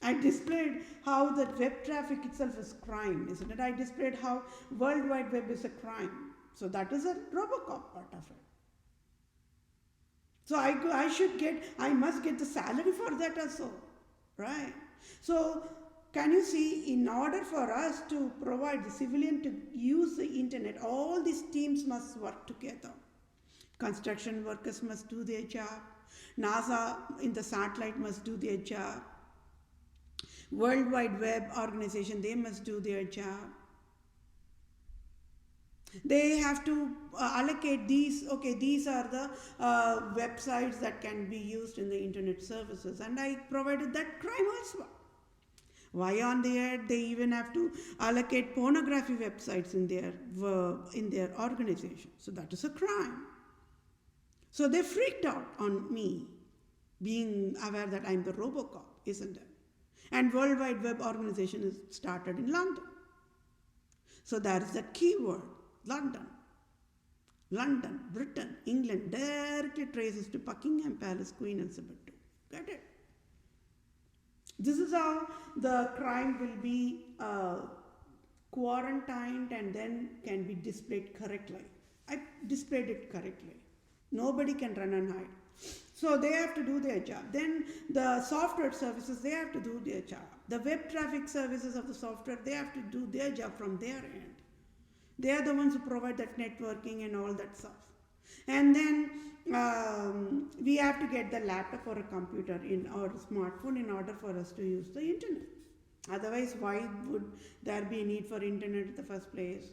I displayed how the web traffic itself is crime, isn't it? I displayed how World Wide Web is a crime. So that is a Robocop part of it. So I must get the salary for that also, right? So can you see, in order for us to provide the civilian to use the internet, all these teams must work together. Construction workers must do their job. NASA in the satellite must do their job. World Wide Web organization, they must do their job. They have to allocate these, okay, these are the websites that can be used in the internet services, and I provided that crime also. Why on the ad they even have to allocate pornography websites in their organization? So that is a crime. So they freaked out on me, being aware that I'm the Robocop, isn't it? And World Wide Web organization is started in London. So that is the keyword, London. London, Britain, England, directly traces to Buckingham Palace, Queen Elizabeth II. Get it? This is how the crime will be quarantined and then can be displayed correctly. I displayed it correctly. Nobody can run and hide. So they have to do their job. Then the software services, they have to do their job. The web traffic services of the software, they have to do their job from their end. They are the ones who provide that networking and all that stuff. And then we have to get the laptop or a computer or a smartphone in order for us to use the internet. Otherwise, why would there be a need for internet in the first place?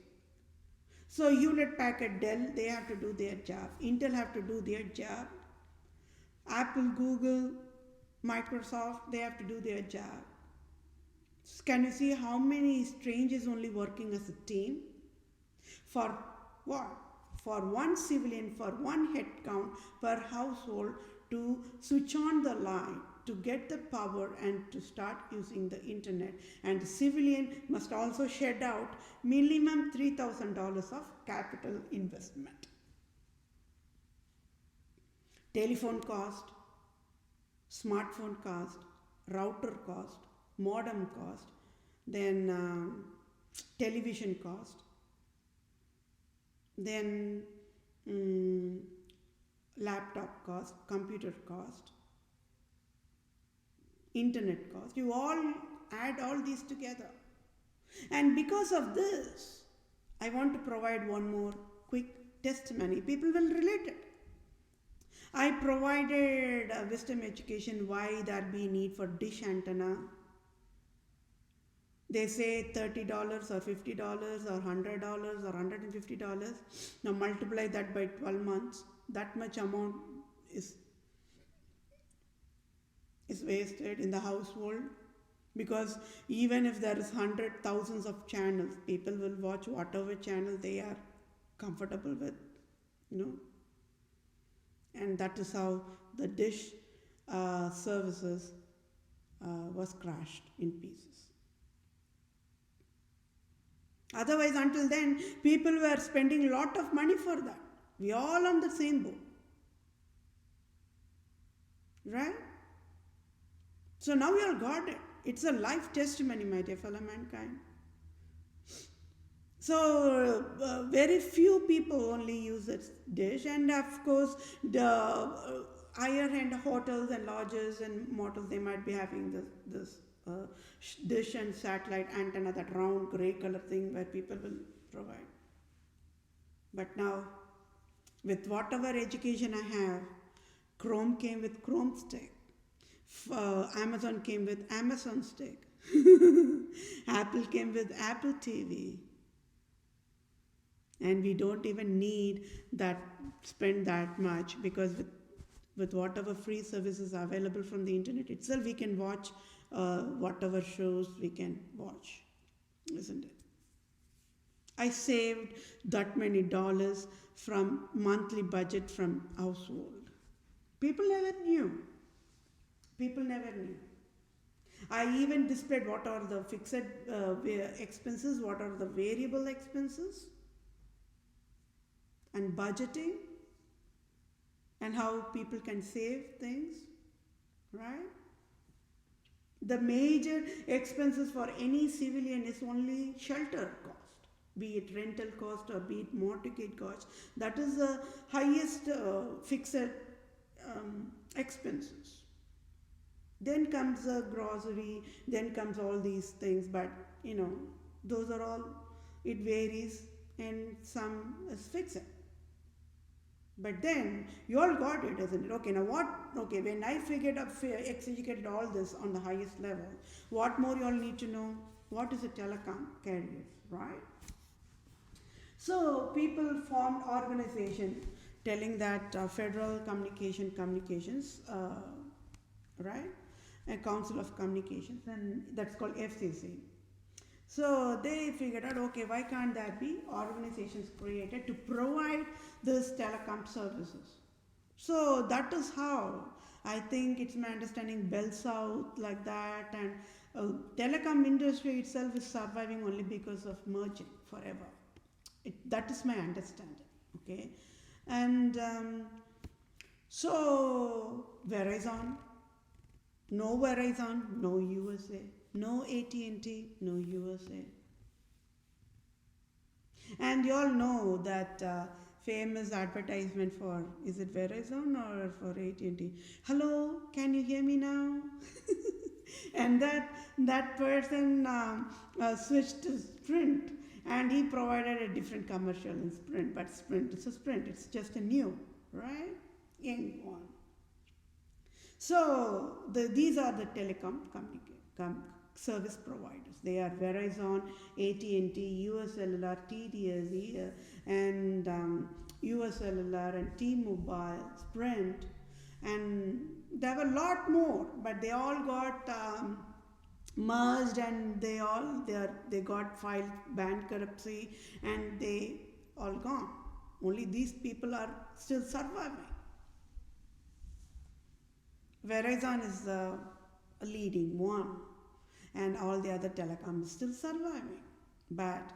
So Hewlett Packard, Dell, they have to do their job. Intel have to do their job. Apple, Google, Microsoft, they have to do their job. Can you see how many strangers only working as a team? For what? For one civilian, for one head count per household to switch on the light, to get the power and to start using the internet. And the civilian must also shed out minimum $3,000 of capital investment. Telephone cost, smartphone cost, router cost, modem cost, then television cost, then laptop cost, computer cost, internet cost. You all add all these together. And because of this, I want to provide one more quick testimony. People will relate it. I provided wisdom education why there be need for dish antenna. They say $30 or $50 or $100 or $150. Now multiply that by 12 months. That much amount is wasted in the household, because even if there is hundreds, thousands of channels, people will watch whatever channel they are comfortable with, And that is how the dish services was crashed in pieces. Otherwise, until then, people were spending a lot of money for that. We all on the same boat. Right? So now we all got it. It's a life testimony, my dear fellow mankind. So very few people only use this dish, and of course the higher end hotels and lodges and motels, they might be having this dish and satellite antenna, that round grey color thing where people will provide. But now, with whatever education I have, Chrome came with Chrome stick, Amazon came with Amazon stick, Apple came with Apple TV. And we don't even need spend that much, because with whatever free services are available from the internet itself, we can watch whatever shows we can watch, isn't it? I saved that many dollars from monthly budget from household. People never knew. I even displayed what are the fixed expenses, what are the variable expenses, and budgeting, and how people can save things, right? The major expenses for any civilian is only shelter cost, be it rental cost or be it mortgage cost. That is the highest fixed expenses. Then comes the grocery, then comes all these things, but those are all, it varies, and some is fixed. But then you all got it, isn't it? Okay, now what? Okay, when I executed all this on the highest level, what more you all need to know? What is a telecom carrier, right? So people formed organization telling that Federal Communications, right? A Council of Communications, and that's called FCC. So they figured out, okay, why can't that be organizations created to provide this telecom services? So that is how, I think it's my understanding, Bell South like that, and telecom industry itself is surviving only because of merging forever. That is my understanding, okay? And so Verizon, no USA. No AT&T, no USA. And you all know that famous advertisement for, is it Verizon or for AT&T? Hello, can you hear me now? And that person switched to Sprint, and he provided a different commercial in Sprint, but Sprint, it's just a new, right? Young one. So these are the telecom service providers. They are Verizon, AT&T, US Cellular, TDS, and US Cellular, and T-Mobile, Sprint, and there were a lot more, but they all got merged, and they got filed bankruptcy, and they all gone. Only these people are still surviving. Verizon is the leading one, and all the other telecoms still surviving. But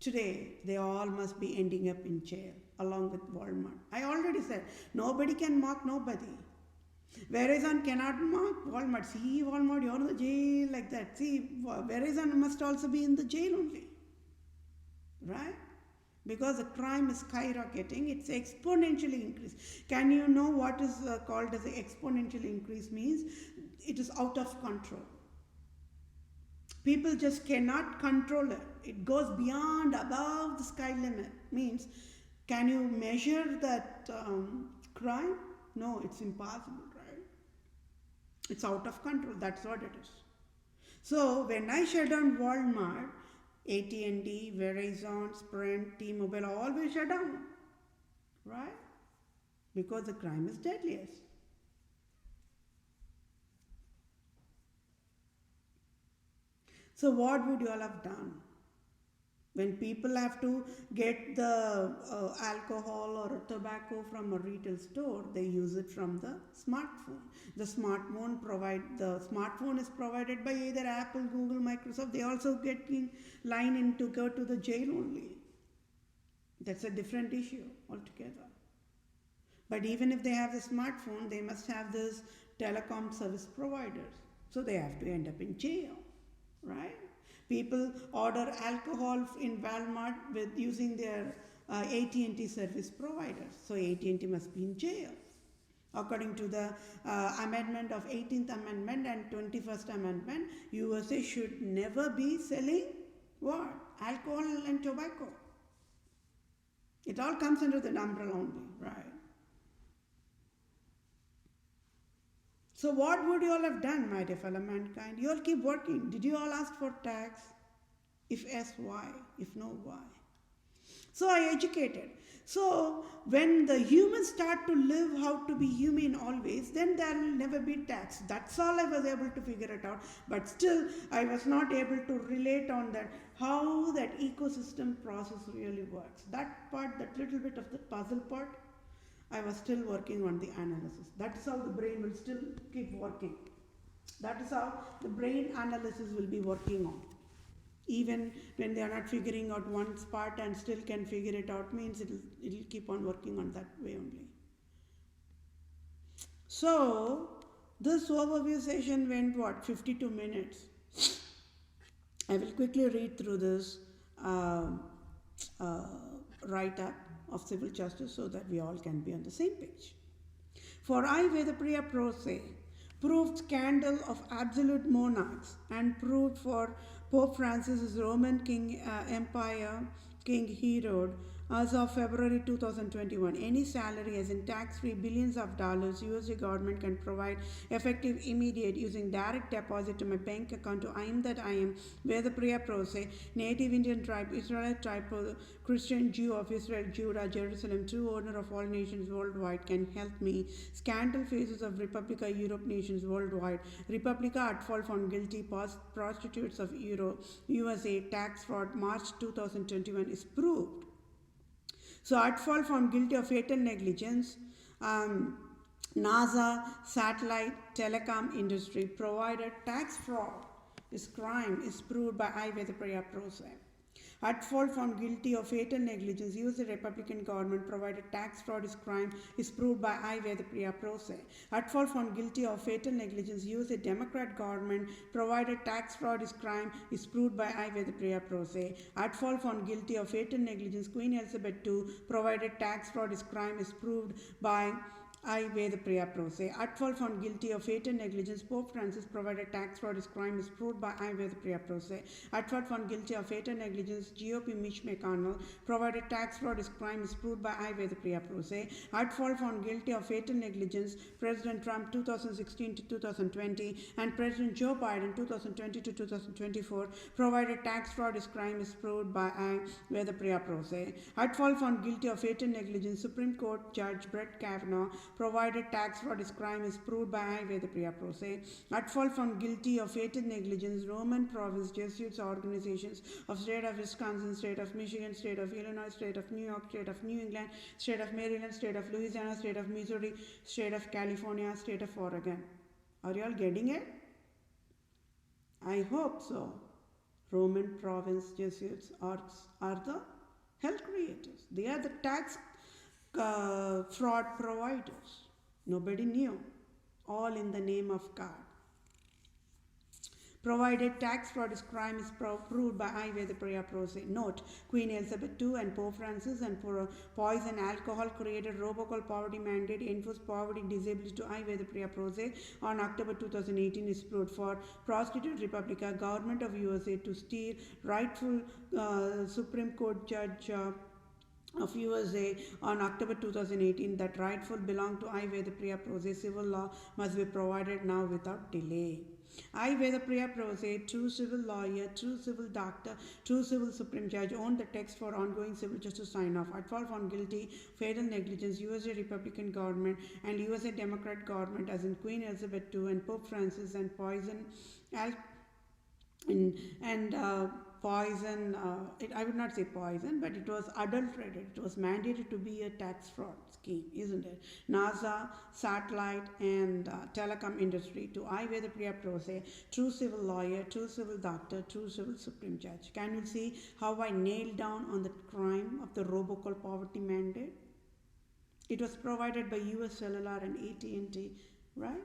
today, they all must be ending up in jail, along with Walmart. I already said, nobody can mock nobody. Verizon cannot mock Walmart. See, Walmart, you're in the jail, like that. See, Verizon must also be in the jail only, right? Because the crime is skyrocketing, it's exponentially increased. Can you know what is called as exponential increase means? It is out of control. People just cannot control it. It goes beyond, above the sky limit. Means, can you measure that crime? No, it's impossible, right? It's out of control, that's what it is. So when I shut down Walmart, AT&T, Verizon, Sprint, T-Mobile, all will shut down, right? Because the crime is deadliest. So what would you all have done? When people have to get the alcohol or tobacco from a retail store, they use it from the smartphone. The smartphone is provided by either Apple, Google, Microsoft. They also get in line in to go to the jail only. That's a different issue altogether. But even if they have the smartphone, they must have this telecom service providers. So they have to end up in jail, right? People order alcohol in Walmart with using their AT&T service providers. So AT&T must be in jail. According to the amendment of 18th Amendment and 21st Amendment, USA should never be selling what? Alcohol and tobacco. It all comes under the umbrella only, right? So what would you all have done, my dear fellow mankind? You all keep working. Did you all ask for tax? If yes, why? If no, why? So I educated. So when the humans start to live how to be human always, then there will never be tax. That's all I was able to figure it out. But still, I was not able to relate on that, how that ecosystem process really works. That part, that little bit of the puzzle part, I was still working on the analysis. That's how the brain will still keep working. That is how the brain analysis will be working on. Even when they are not figuring out one part and still can figure it out, means it'll keep on working on that way only. So this overview session went what, 52 minutes. I will quickly read through this write-up of civil justice so that we all can be on the same page. For I, Vethapriya PROSE, proved scandal of absolute monarchs and proved for Pope Francis's Roman King Empire King Herod as of February 2021. Any salary as in tax-free billions of dollars USA government can provide effective immediate using direct deposit to my bank account to I am that I am Vethapriya PROSE, native Indian tribe, Israelite tribe, Christian Jew of Israel, Judah, Jerusalem, true owner of all nations worldwide, can help me. Scandal faces of Republica, Europe nations worldwide. Republica at fault found guilty. Prostitutes of USA, tax fraud, March 2021 is proved. So at fault found guilty of fatal negligence. NASA, satellite, telecom industry provided tax fraud. This crime is proved by I, Vethapriya PROSE. At fault found guilty of fatal negligence, USA Republican government provided tax fraud is crime is proved by I, Vethapriya PROSE. At fault found guilty of fatal negligence, USA Democrat government provided tax fraud is crime is proved by I, Vethapriya PROSE. At fault found guilty of fatal negligence, Queen Elizabeth II provided tax fraud is crime is proved by I, Vethapriya PROSE. At fault found guilty of fatal negligence, Pope Francis provided tax fraud is crime is proved by I, Vethapriya PROSE. At fault found guilty of fatal negligence, GOP Mitch McConnell provided tax fraud is crime is proved by I, Vethapriya PROSE. At fault found guilty of fatal negligence, President Trump 2016 to 2020 and President Joe Biden 2020 to 2024 provided tax fraud is crime is proved by I, Vethapriya PROSE. At fault found guilty of fatal negligence, Supreme Court Judge Brett Kavanaugh provided tax fraud is crime is proved by I, Vethapriya PROSE. At fault found guilty of fatal negligence, Roman province Jesuits organizations of state of Wisconsin, state of Michigan, state of Illinois, state of New York, state of New England, state of Maryland, state of Louisiana, state of Missouri, state of California, state of Oregon. Are you all getting it? I hope so. Roman province Jesuits are the hell creators. They are the tax fraud providers. Nobody knew. All in the name of God. Provided tax fraud is crime is proved by I, Vethapriya PROSE. Note, Queen Elizabeth II and Pope Francis and poison alcohol created robocall poverty mandate enforced poverty disability to I, Vethapriya PROSE on October 2018 is proved for Prostitute Republica, government of USA to steer rightful Supreme Court judge of USA on October 2018 that rightful belong to I, Vethapriya PROSE. Civil law must be provided now without delay. I, Vethapriya PROSE, true civil lawyer, true civil doctor, true civil supreme judge, own the text for ongoing civil justice sign-off. At fault found guilty, fatal negligence, USA Republican government and USA Democrat government as in Queen Elizabeth II and Pope Francis and poison poison, I would not say poison, but it was adulterated. It was mandated to be a tax fraud scheme, isn't it? NASA, satellite, and telecom industry to I, Vethapriya PROSE, true civil lawyer, true civil doctor, true civil supreme judge. Can you see how I nailed down on the crime of the robocall poverty mandate? It was provided by US Cellular and AT&T, right?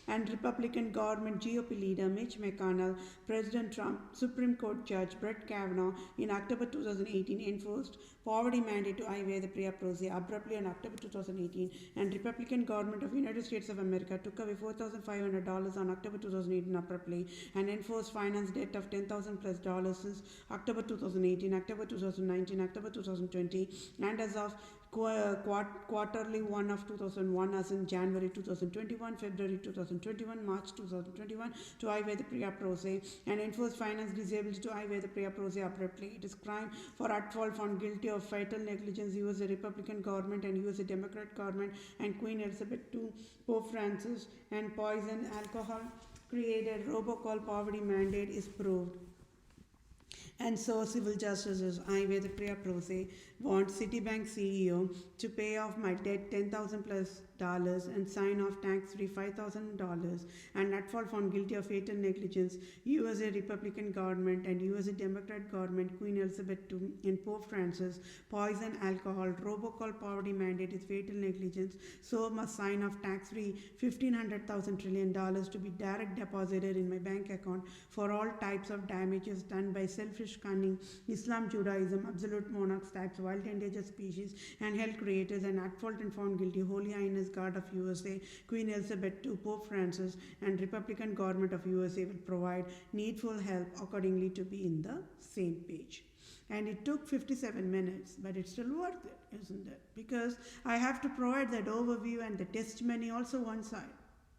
And Republican government GOP leader Mitch McConnell, President Trump, Supreme Court Judge Brett Kavanaugh in October 2018 enforced poverty mandate to I, Vethapriya PROSE abruptly on October 2018, and Republican government of United States of America took away $4,500 on October 2018 abruptly and enforced finance debt of $10,000 plus since October 2018, October 2019, October 2020, and as of quarterly 1 of 2001 as in January 2021, February 2021, March 2021 to I, Vethapriya PROSE and enforced finance disability to I, Vethapriya PROSE abruptly. It is crime for at fault found guilty of fatal negligence, USA Republican government and USA Democrat government and Queen Elizabeth II, Pope Francis and poison alcohol created robocall poverty mandate is proved. And so civil justices, I, Vethapriya PROSE, want Citibank CEO to pay off my debt $10,000 plus and sign off tax-free $5,000, and Nutfall found guilty of fatal negligence, USA Republican government and USA Democrat government, Queen Elizabeth II and Pope Francis, poison alcohol, robocall poverty mandate is fatal negligence, so must sign off tax-free $1,500 trillion to be direct deposited in my bank account for all types of damages done by selfish cunning, Islam, Judaism, absolute monarchs, types, wild endangered species, and health creators, and at fault and found guilty, Holy Highness God of USA, Queen Elizabeth II, Pope Francis, and Republican government of USA will provide needful help accordingly to be in the same page. And it took 57 minutes, but it's still worth it, isn't it? Because I have to provide that overview and the testimony also one side,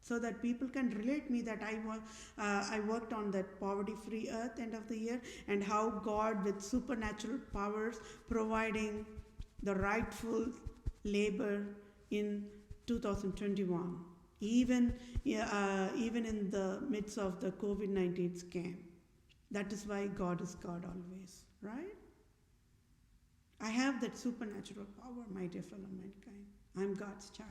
so that people can relate me that I worked on that poverty-free earth end of the year, and how God with supernatural powers providing the rightful labor in 2021, even in the midst of the COVID-19 scam. That is why God is God always, right? I have that supernatural power, my dear fellow mankind. I'm God's child.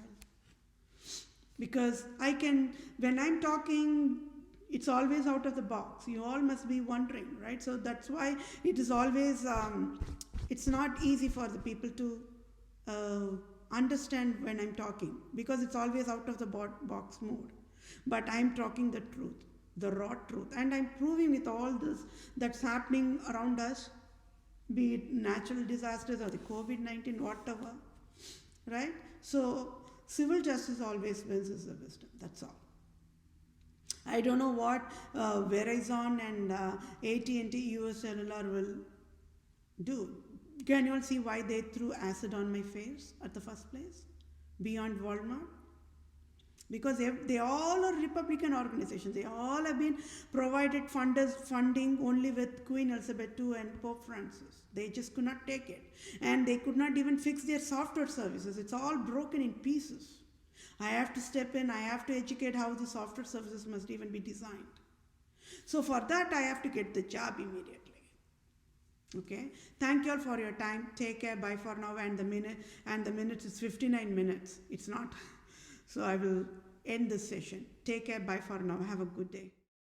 Because I can, when I'm talking, it's always out of the box. You all must be wondering, right? So that's why it is always, it's not easy for the people to understand when I'm talking, because it's always out of the box mode. But I'm talking the truth, the raw truth. And I'm proving with all this that's happening around us, be it natural disasters or the COVID-19, whatever, right? So civil justice always wins is the wisdom, that's all. I don't know what Verizon and AT&T US Cellular will do. Can you all see why they threw acid on my face at the first place? Beyond Walmart? Because they all are Republican organizations. They all have been provided funding only with Queen Elizabeth II and Pope Francis. They just could not take it. And they could not even fix their software services. It's all broken in pieces. I have to step in. I have to educate how the software services must even be designed. So for that, I have to get the job immediately. Okay. Thank you all for your time. Take care. Bye for now. And the minutes is 59 minutes. It's not. So I will end this session. Take care. Bye for now. Have a good day.